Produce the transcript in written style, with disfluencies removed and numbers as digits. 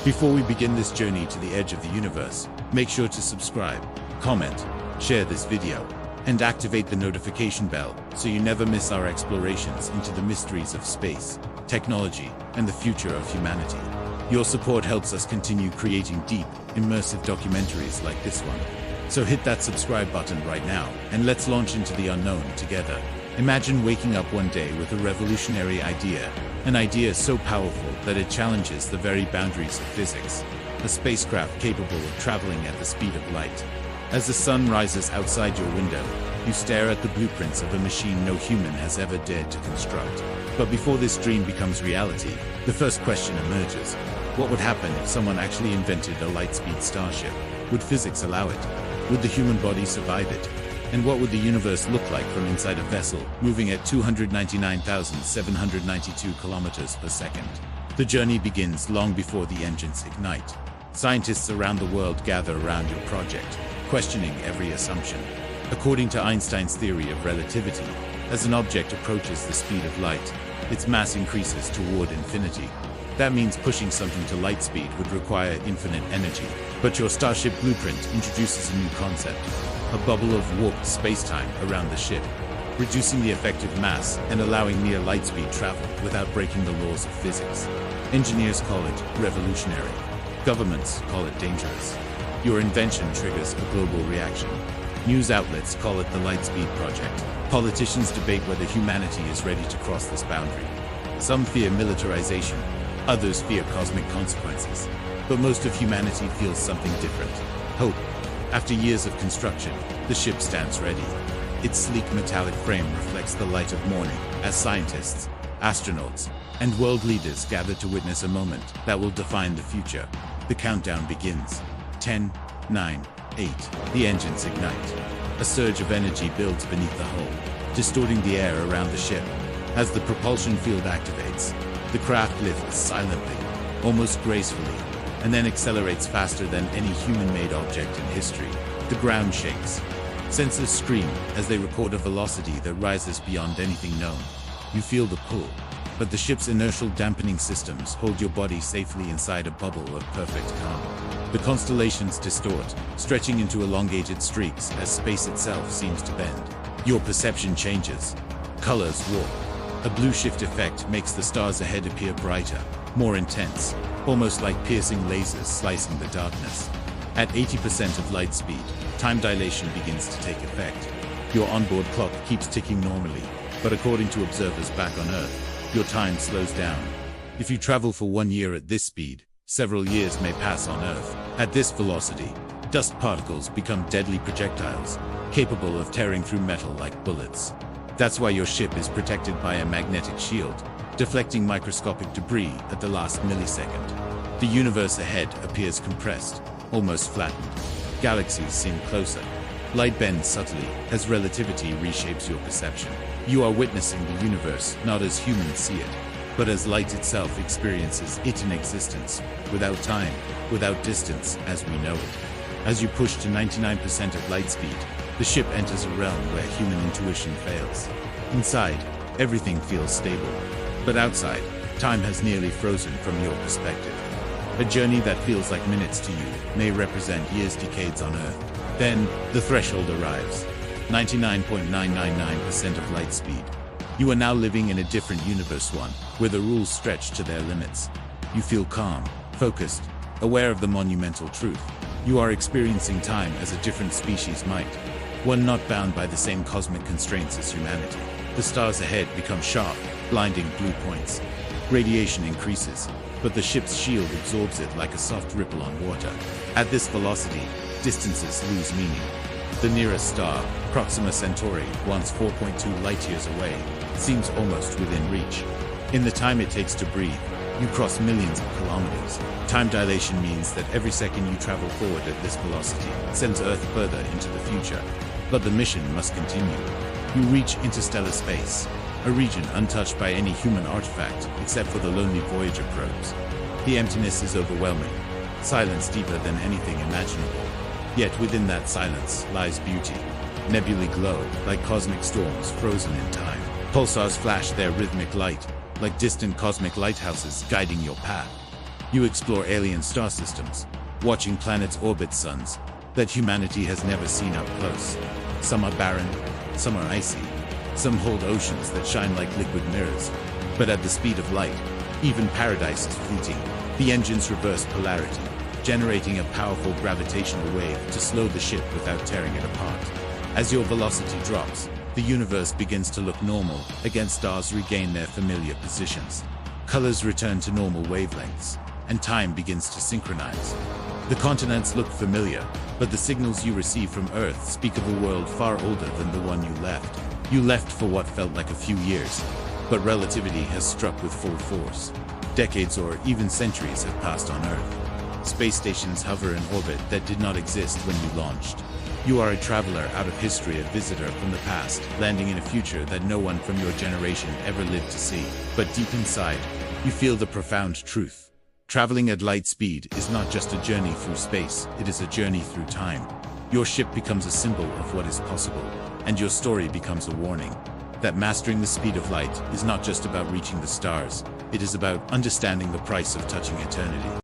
Before we begin this journey to the edge of the universe, make sure to subscribe, comment, share this video, and activate the notification bell so you never miss our explorations into the mysteries of space, technology, and the future of humanity. Your support helps us continue creating deep, immersive documentaries like this one. So hit that subscribe button right now, and let's launch into the unknown together. Imagine waking up one day with a revolutionary idea, an idea so powerful that it challenges the very boundaries of physics. A spacecraft capable of traveling at the speed of light. As the sun rises outside your window, you stare at the blueprints of a machine no human has ever dared to construct. But before this dream becomes reality, the first question emerges. What would happen if someone actually invented a light-speed starship? Would physics allow it? Would the human body survive it? And what would the universe look like from inside a vessel, moving at 299,792 kilometers per second? The journey begins long before the engines ignite. Scientists around the world gather around your project, questioning every assumption. According to Einstein's theory of relativity, as an object approaches the speed of light, its mass increases toward infinity. That means pushing something to light speed would require infinite energy. But your Starship blueprint introduces a new concept. A bubble of warped spacetime around the ship, reducing the effective mass and allowing near light-speed travel without breaking the laws of physics. Engineers call it revolutionary. Governments call it dangerous. Your invention triggers a global reaction. News outlets call it the Lightspeed Project. Politicians debate whether humanity is ready to cross this boundary. Some fear militarization, others fear cosmic consequences. But most of humanity feels something different. Hope. After years of construction, the ship stands ready. Its sleek metallic frame reflects the light of morning as scientists, astronauts, and world leaders gather to witness a moment that will define the future. The countdown begins. 10, 9, 8. The engines ignite. A surge of energy builds beneath the hull, distorting the air around the ship. As the propulsion field activates, the craft lifts silently, almost gracefully, and then accelerates faster than any human-made object in history. The ground shakes. Sensors scream as they record a velocity that rises beyond anything known. You feel the pull, but the ship's inertial dampening systems hold your body safely inside a bubble of perfect calm. The constellations distort, stretching into elongated streaks as space itself seems to bend. Your perception changes. Colors warp. A blue shift effect makes the stars ahead appear brighter, more intense, almost like piercing lasers slicing the darkness. At 80% of light speed, time dilation begins to take effect. Your onboard clock keeps ticking normally, but according to observers back on Earth, your time slows down. If you travel for 1 year at this speed, several years may pass on Earth. At this velocity, dust particles become deadly projectiles, capable of tearing through metal like bullets. That's why your ship is protected by a magnetic shield, deflecting microscopic debris at the last millisecond. The universe ahead appears compressed, almost flattened. Galaxies seem closer. Light bends subtly as relativity reshapes your perception. You are witnessing the universe not as humans see it, but as light itself experiences it in existence, without time, without distance as we know it. As you push to 99% of light speed, the ship enters a realm where human intuition fails. Inside, everything feels stable. But outside, time has nearly frozen from your perspective. A journey that feels like minutes to you may represent years, decades on Earth. Then, the threshold arrives. 99.999% of light speed. You are now living in a different universe, one where the rules stretch to their limits. You feel calm, focused, aware of the monumental truth. You are experiencing time as a different species might. One not bound by the same cosmic constraints as humanity. The stars ahead become sharp, blinding blue points. Radiation increases, but the ship's shield absorbs it like a soft ripple on water. At this velocity, distances lose meaning. The nearest star, Proxima Centauri, once 4.2 light-years away, seems almost within reach. In the time it takes to breathe, you cross millions of kilometers. Time dilation means that every second you travel forward at this velocity sends Earth further into the future. But the mission must continue. You reach interstellar space, a region untouched by any human artifact except for the lonely Voyager probes. The emptiness is overwhelming, silence deeper than anything imaginable. Yet within that silence lies beauty. Nebulae glow like cosmic storms frozen in time. Pulsars flash their rhythmic light, like distant cosmic lighthouses guiding your path. You explore alien star systems, watching planets orbit suns that humanity has never seen up close. Some are barren, some are icy, some hold oceans that shine like liquid mirrors. But at the speed of light, even paradise is fleeting. The engines reverse polarity, generating a powerful gravitational wave to slow the ship without tearing it apart. As your velocity drops, the universe begins to look normal against stars regain their familiar positions. Colors return to normal wavelengths, and time begins to synchronize. The continents look familiar, but the signals you receive from Earth speak of a world far older than the one you left. You left for what felt like a few years, but relativity has struck with full force. Decades or even centuries have passed on Earth. Space stations hover in orbit that did not exist when you launched. You are a traveler out of history, a visitor from the past, landing in a future that no one from your generation ever lived to see. But deep inside, you feel the profound truth. Traveling at light speed is not just a journey through space, it is a journey through time. Your ship becomes a symbol of what is possible, and your story becomes a warning that mastering the speed of light is not just about reaching the stars, it is about understanding the price of touching eternity.